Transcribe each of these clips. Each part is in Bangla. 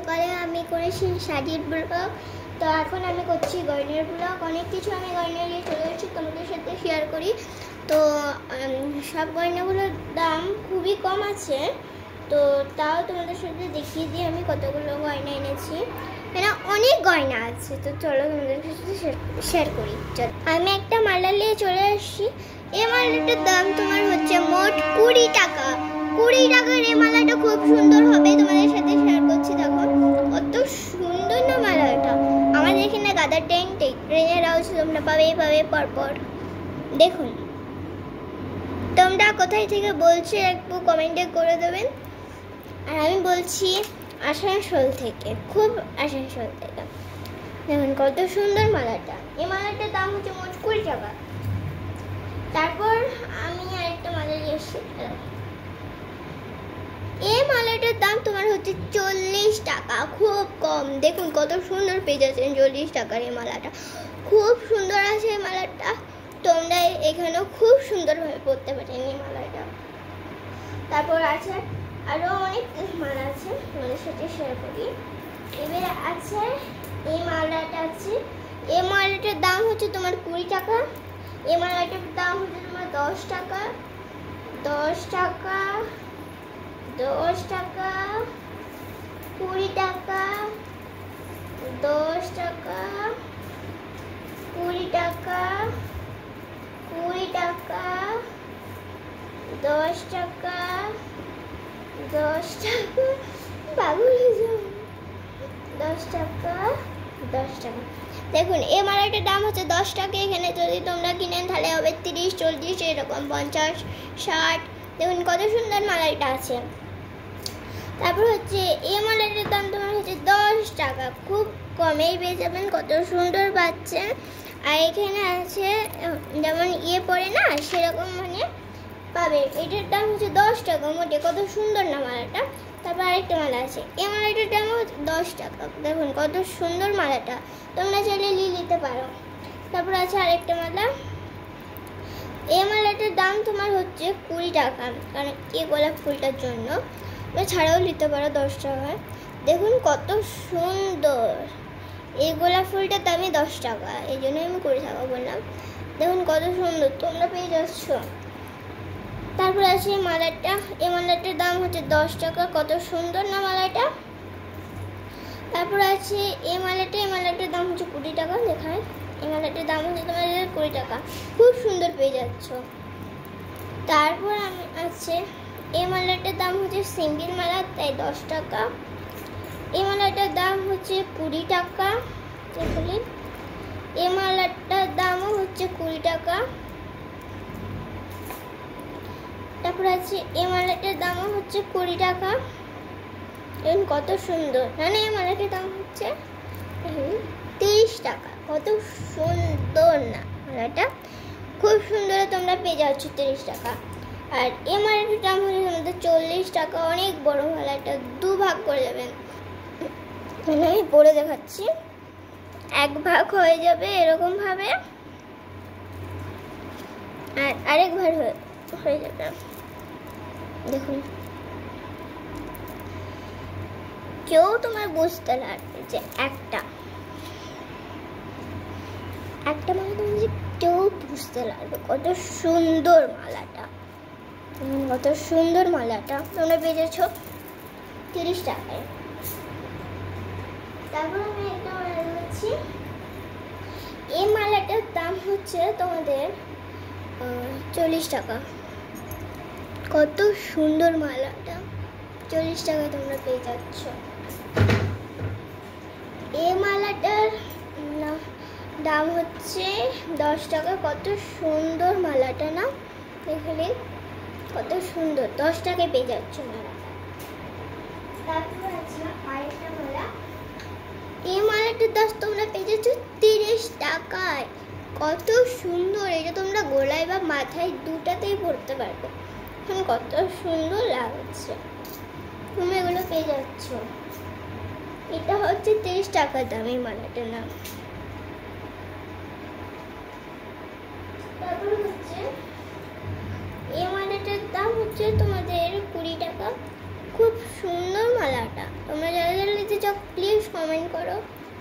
সকালে আমি করেছি শাড়ির ব্লগ, তো এখন আমি করছি গয়নার ব্লগ। অনেক কিছু আমি গয়না নিয়ে চলে এসেছি তোমাদের সাথে শেয়ার করি। তো সব গয়নাগুলোর দাম খুবই কম আছে, তো তাও তোমাদের সাথে দেখিয়ে দিয়ে আমি কতগুলো গয়না এনেছি। মানে অনেক গয়না আছে, তো চলো তোমাদের সাথে শেয়ার করি। আমি একটা মালা নিয়ে চলে আসছি। এই মালাটার দাম তোমার হচ্ছে মোট 20 টাকা। 20 টাকার এই মালাটা খুব সুন্দর হবে, তোমাদের সাথে শেয়ার করছি। দেখো কত সুন্দর না মালাটা। আমাদের এখানে গাদার ট্রেনের আওয়াজ তোমরা পাবে পরপর। দেখুন তোমরা কোথায় থেকে বলছো একটু কমেন্টে করে দেবেন। আর আমি বলছি আসানসোল থেকে, খুব আসানসোল থেকে। দেখুন কত সুন্দর মালাটা। এই মালাটার দাম হচ্ছে মোট 20 টাকা। তারপর আমি আরেকটা মালা নিয়ে এসেছি। এই মালাটার দাম তোমার হচ্ছে 40 টাকা, খুব কম। দেখুন কত সুন্দর পেয়ে যাচ্ছেন 40 টাকার এই মালাটা। খুব সুন্দর আছে এই মালাটা, তোমরা এখানেও খুব সুন্দরভাবে পরতে পারেন এই মালাটা। তারপর আছে আরও অনেক মালা আছে, তোমাদের সাথে শেয়ার করি। এবারে আছে এই মালাটা আছে। এই মালাটার দাম হচ্ছে তোমার 20 টাকা। এই মালাটার দাম হচ্ছে তোমার 10 টাকা, 10 টাকা, 10 টাকা, 20 টাকা, 10 টাকা, 20 টাকা, 20 টাকা, 10 টাকা, 10 টাকা, পাগল হয়ে যাও, 10 টাকা, 10 টাকা। দেখুন এই মালাটার দাম হচ্ছে 10 টাকা। এখানে যদি তোমরা কিনেন তাহলে হবে 30, 40, এরকম 50, 60। দেখুন কত সুন্দর মালাটা আছে। তারপর হচ্ছে এই মালাটার দাম তোমার হচ্ছে 10 টাকা, খুব কমেই পেয়ে যাবেন, কত সুন্দর পাচ্ছেন। আর এখানে আছে যেমন পড়ে না সেরকম মানে পাবে। এটার দাম হচ্ছে 10 টাকা মোটে, কত সুন্দর না মালাটা। তারপর আরেকটা মালা আছে, এই মালাটার দাম 10 টাকা। দেখুন কত সুন্দর মালাটা, তোমরা চাইলে নিতে পারো। তারপর আছে আরেকটা মালা। এই মালাটার দাম তোমার হচ্ছে 20 টাকা, কারণ এই গোলাপ ফুলটার জন্য ছাড়াও নিতে পারো 10 টাকায়। দেখুন কত সুন্দর, এই গোলাপ ফুলটার দামই 10 টাকা, এই জন্য আমি 20 টাকা বললাম। দেখুন কত সুন্দর, তোমরা পেয়ে যাচ্ছ। তারপর আছে মালাটা। এই মালাটার দাম হচ্ছে 10 টাকা, কত সুন্দর না মালাটা। তারপর আছে এই মালাটার দাম হচ্ছে 20 টাকা। দেখায় এই মালাটার দাম হচ্ছে তোমাদের 20 টাকা, খুব সুন্দর পেয়ে যাচ্ছ। তারপর আমি আছে এই মালাটার দাম হচ্ছে সিঙ্গেল মালা, তাই 10 টাকা। এই মালাটার দাম হচ্ছে 20 টাকা। দেখুন এই মালাটার দামও হচ্ছে 20 টাকা। তারপর আছে এই মালাটার দামও হচ্ছে 20 টাকা। দেখুন কত সুন্দর, মানে এই মালাটার দাম হচ্ছে 30 টাকা, কত সুন্দর না মালাটা, খুব সুন্দর। তোমরা পেয়ে যাচ্ছ 30 টাকা। আর এই মালাটার দাম হচ্ছে তোমাদের 40 টাকা, অনেক বড় মালাটা, 2 ভাগ করে যাবেন। মানে আমি পরে দেখাচ্ছি, 1 ভাগ হয়ে যাবে এরকম ভাবে, আর আরেক ভাগ হয়ে যাবে। দেখুন কেউ তোমার বুঝতে লাগবে যে একটা মালা তোমার যে কেউ বুঝতে লাগবে কত সুন্দর মালাটা। কত সুন্দর মালাটা, তোমরা পেয়ে যাচ্ছ 30 টাকায়। তারপর আমি একটা মালা দিচ্ছি। এই মালাটার দাম হচ্ছে তোমাদের 40 টাকা, কত সুন্দর মালাটা, 40 টাকা তোমরা পেয়ে যাচ্ছ। এই মালাটার দাম হচ্ছে 10 টাকা, কত সুন্দর মালাটা না। দেখলে কত সুন্দর, 10 টাকায় পেয়ে যাচ্ছ মালাটা। তারপর আছে আরেকটা মালা। এই মালাটার দাম তোমরা পেয়ে যাচ্ছ 30 টাকায়, কত সুন্দর। এটা তোমরা গলায় বা মাথায় দুটাতেই পরতে পারবে, কত সুন্দর লাগছে। তুমি এগুলো পেয়ে যাচ্ছ। এটা হচ্ছে 30 টাকা দাম এই মালাটার নাম। তারপর হচ্ছে এই মালাটার দাম হচ্ছে তোমাদের 20 টাকা, খুব সুন্দর মালাটা। তোমরা যারা যারা নিতে চাও প্লিজ কমেন্ট করো।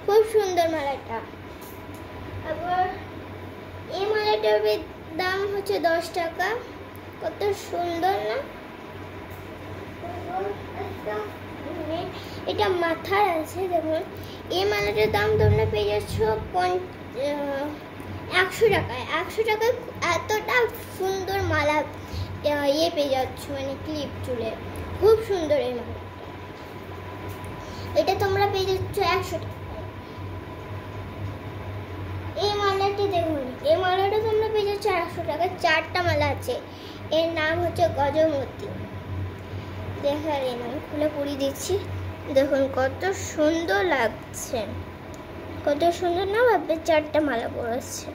খুব সুন্দর মালাটা। আবার এই মালাটার দাম হচ্ছে 10 টাকা। কত সুন্দর না? এটা মাথার আছে। দেখুন এই মালাটার দাম তোমরা পেয়ে যাচ্ছ 100 টাকায়। 100 টাকায় এতটা সুন্দর মালা পেয়ে যাচ্ছ, মানে ক্লিপ চুলে। খুব সুন্দর এই মালাটা। এটা তোমরা পেয়ে যাচ্ছ 100 টাকায়। এই মালাটি দেখুন, এই মালাটা তোমরা পেয়ে যাচ্ছ 100 টাকায়। 4টা মালা আছে। এর নাম হচ্ছে গজমতি। দেখার আমি খুলে পরিয়ে দিচ্ছি। দেখুন কত সুন্দর লাগছে, কত সুন্দর না? ভাববে 4টা মালা পড়েছে।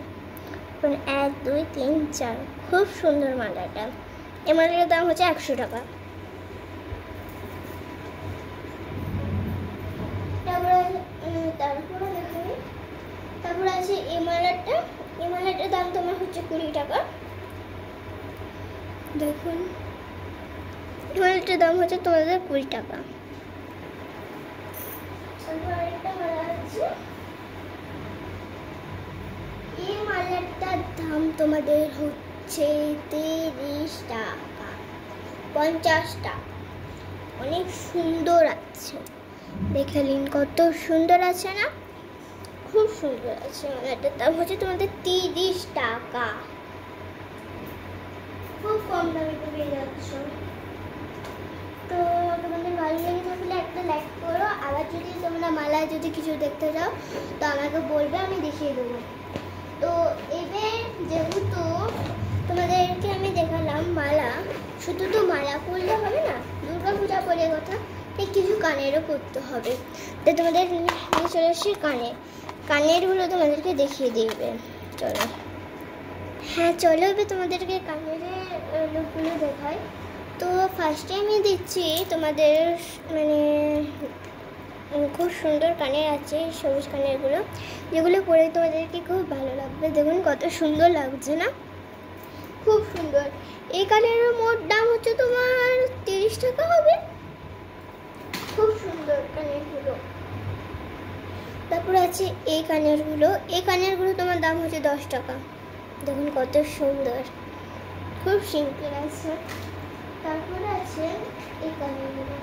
1 2 3 4। খুব সুন্দর মালাটা। এই মালাটার দাম হচ্ছে 100 টাকা। তারপর আছে এই মালাটা। এই মালাটার দাম তোমার হচ্ছে 20 টাকা। দেখুন এই মালাটার দাম হচ্ছে তোমাদের 20 টাকা। এই মালাটার দাম তোমাদের হচ্ছে 30 টাকা, 50 টাকা। অনেক সুন্দর আছে, দেখে নিন কত সুন্দর আছে না? খুব সুন্দর আছে। মালাটার দাম হচ্ছে তোমাদের 30 টাকা। খুব কম দামে পেয়ে যাচ্ছ। তো তোমাদের ভালো লেগে থাকলে একটা লাইক করো। আবার যদি তোমরা মালা যদি কিছু দেখতে চাও তো আমাকে বলবে, আমি দেখিয়ে দেবো। তো এবার যেহেতু তোমাদেরকে আমি দেখালাম মালা, শুধু তো মালা পরলে হবে না, দুর্গা পূজা পরে কথা, তাই কিছু কানেরও করতে হবে। তো তোমাদের নিয়ে চলে আসছি কানেরগুলো তোমাদেরকে দেখিয়ে দিবে। চলো, হ্যাঁ চলো এবার তোমাদেরকে কানের লুকগুলো দেখাই। তো ফার্স্টে আমি দিচ্ছি তোমাদের, মানে খুব সুন্দর কানের আছে, সবুজ কানেরগুলো, যেগুলো পরে তোমাদেরকে খুব ভালো লাগবে। দেখুন কত সুন্দর লাগছে না? খুব সুন্দর। এই কানের মোট দাম হচ্ছে তোমার 30 টাকা হবে। খুব সুন্দর কানেরগুলো। তারপর আছে এই কানেরগুলো। এই কানেরগুলো তোমার দাম হচ্ছে 10 টাকা। দেখুন কত সুন্দর, খুব সিম্পল আছে। তারপর আছে এই কানেরগুলো।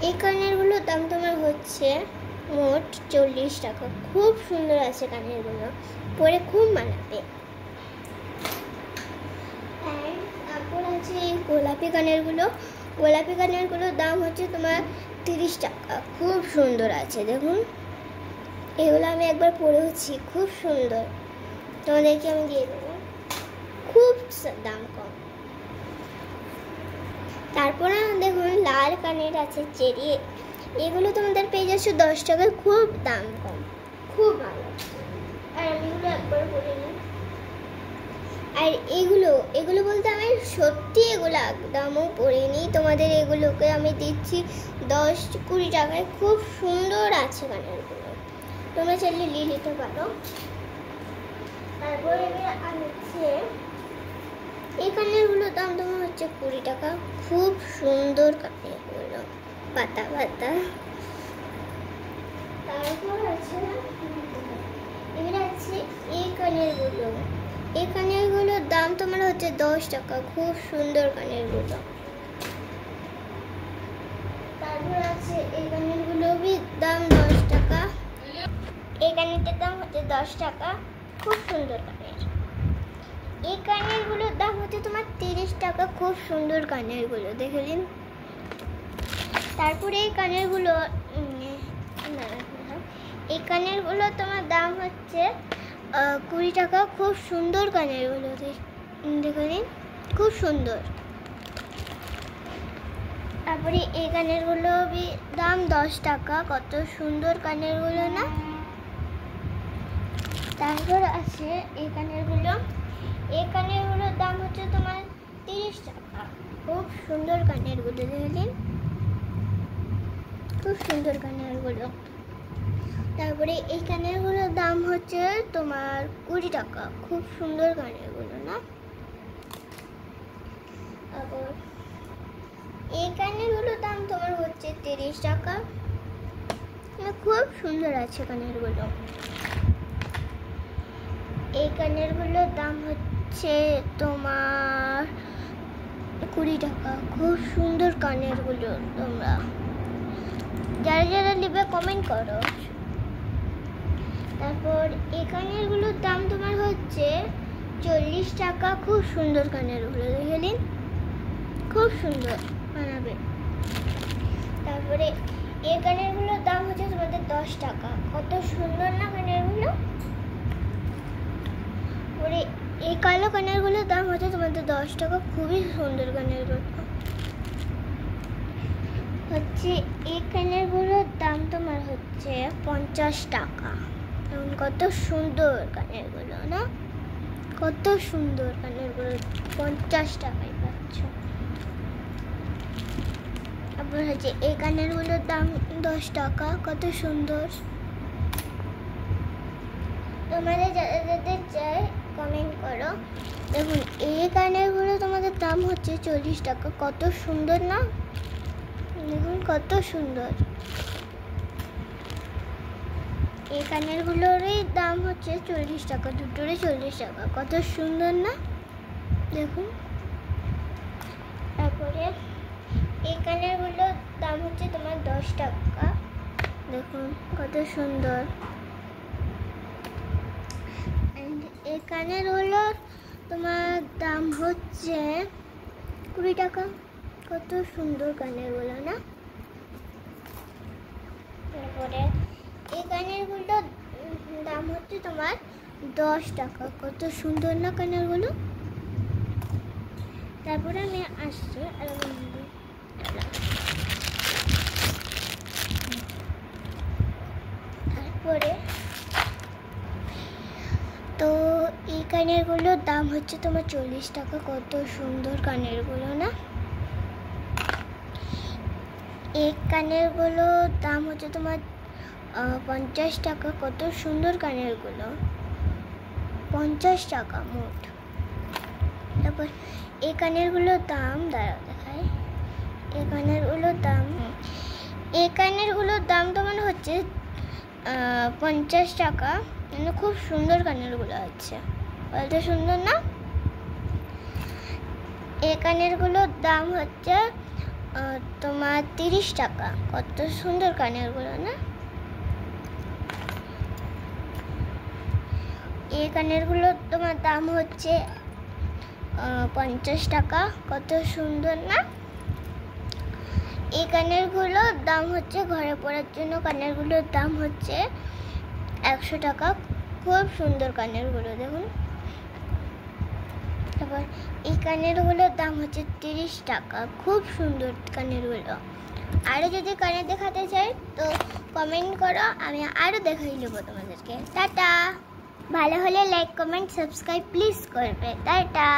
এই কানেরগুলোর দাম তোমার হচ্ছে মোট 40 টাকা। খুব সুন্দর আছে কানেরগুলো, পরে খুব মানাবে। তারপর আছে এই গোলাপি কানেরগুলো। গোলাপি কানেরগুলোর দাম হচ্ছে তোমার 30 টাকা। খুব সুন্দর আছে, দেখুন এগুলো আমি একবার পরেওছি, খুব সুন্দর। তোমাদেরকে আমি দিয়ে দেবো, খুব দাম কম। তারপরে দেখুন লাল কানের আছে চেরি। এগুলো তোমাদের পেয়ে যাচ্ছ 10 টাকায়। খুব দাম কম, খুব ভালো। আর আমি এগুলো একবার পরে নিই। আর এগুলো বলতে আমি সত্যি এগুলো একদমও পরিনি। তোমাদের এগুলোকে আমি দিচ্ছি 10-20 টাকায়। খুব সুন্দর আছে কানেরগুলো, তোমরা চাইলে নিয়ে নিতে পারো। তারপরে আছে এই কানেরগুলোর দাম তোমার হচ্ছে 20 টাকা। খুব সুন্দর কানেরগুলো, পাতা পাতা। তারপর আছে এবার আছে এই কানেরগুলো। এই কানেরগুলোর দাম তোমার হচ্ছে 10 টাকা। খুব সুন্দর কানেরগুলো। তারপর আছে এই কানেরগুলোর দাম 10 টাকা। এই কানেরটার দাম হচ্ছে 10 টাকা। খুব সুন্দর কানের। এই কানেরগুলোর দাম হচ্ছে তোমার 30 টাকা। খুব সুন্দর কানেরগুলো, দেখে নিন। তারপরে এই কানেরগুলো তোমার দাম হচ্ছে 20 টাকা। খুব সুন্দর কানেরগুলো, দেখে নিন, খুব সুন্দর। তারপরে এই কানেরগুলো দাম 10 টাকা। কত সুন্দর কানেরগুলো না? তারপর আছে এই কানেরগুলোর দাম হচ্ছে তোমার 30 টাকা। খুব সুন্দর কানেরগুলো, দেখলেন, খুব সুন্দর কানেরগুলো। তারপরে এই কানেরগুলোর দাম হচ্ছে তোমার 20 টাকা। খুব সুন্দর কানেরগুলো না? তারপর এই কানেরগুলোর দাম তোমার হচ্ছে 30 টাকা। খুব সুন্দর আছে কানেরগুলো। এই কানেরগুলোর দাম হচ্ছে তোমার 20 টাকা। খুব সুন্দর কানেরগুলো। তোমরা যারা যারা নেবে কমেন্ট করো। তারপর এই কানেরগুলোর দাম তোমার হচ্ছে 40 টাকা। খুব সুন্দর কানেরগুলো, দেখে নিন, খুব সুন্দর বানাবে। তারপরে এই কানেরগুলোর দাম হচ্ছে তোমাদের 10 টাকা। কত সুন্দর না কানেরগুলো। পরে এই কালো কানেরগুলোর দাম হচ্ছে তোমাদের 10 টাকা। খুবই সুন্দর কানেরগুলো হচ্ছে। এই কানেরগুলোর দাম তোমার হচ্ছে 50 টাকা। কত সুন্দর কানেরগুলো না, কত সুন্দর কানেরগুলো। 50 টাকায় পাচ্ছ। তারপর হচ্ছে এই কানেরগুলোর দাম 10 টাকা। কত সুন্দর। তোমাদের যাদের চাই কমেন্ট করো। দেখুন এই কানেরগুলো তোমাদের দাম হচ্ছে 40 টাকা। কত সুন্দর না, দেখুন কত সুন্দর। এই কানেরগুলোরই দাম হচ্ছে 40 টাকা। দুটোরই 40 টাকা। কত সুন্দর না, দেখুন। তারপরে এই কানেরগুলোর দাম হচ্ছে তোমার 10 টাকা। দেখুন কত সুন্দর। এই কানেরগুলোর তোমার দাম হচ্ছে 20 টাকা। কত সুন্দর কানেরগুলো না। তারপরে এই কানেরগুলোর দাম হচ্ছে তোমার 10 টাকা। কত সুন্দর না কানেরগুলো। তারপরে আমি আসছি তারপরে তো এই কানেরগুলোর দাম হচ্ছে তোমার 40 টাকা। কত সুন্দর কানেরগুলো না। এই কানেরগুলোর দাম হচ্ছে তোমার 50 টাকা। কত সুন্দর কানেরগুলো। 50 টাকা মোট। তারপর এই কানেরগুলোর দাম দাঁড়াও দেখায়। এই কানেরগুলোর দাম তোমার হচ্ছে 50 টাকা। মানে খুব সুন্দর কানেরগুলো আছে। কত সুন্দর না। এই কানেরগুলোর দাম হচ্ছে তোমার 30 টাকা। কত সুন্দর কানেরগুলো না। এই কানেরগুলোর তোমার দাম হচ্ছে 50 টাকা। কত সুন্দর না। এই কানেরগুলোর দাম হচ্ছে ঘরে পরার জন্য। কানেরগুলোর দাম হচ্ছে 100 টাকা। খুব সুন্দর কানেরগুলো, দেখুন। তারপর এই কানেরগুলোর দাম হচ্ছে 30 টাকা। খুব সুন্দর কানেরগুলো। আরও যদি কানের দেখাতে চাই তো কমেন্ট করো, আমি আরও দেখাই নেবো তোমাদেরকে। টাটা। ভালো হলে লাইক কমেন্ট সাবস্ক্রাইব প্লিজ করবে। টাটা।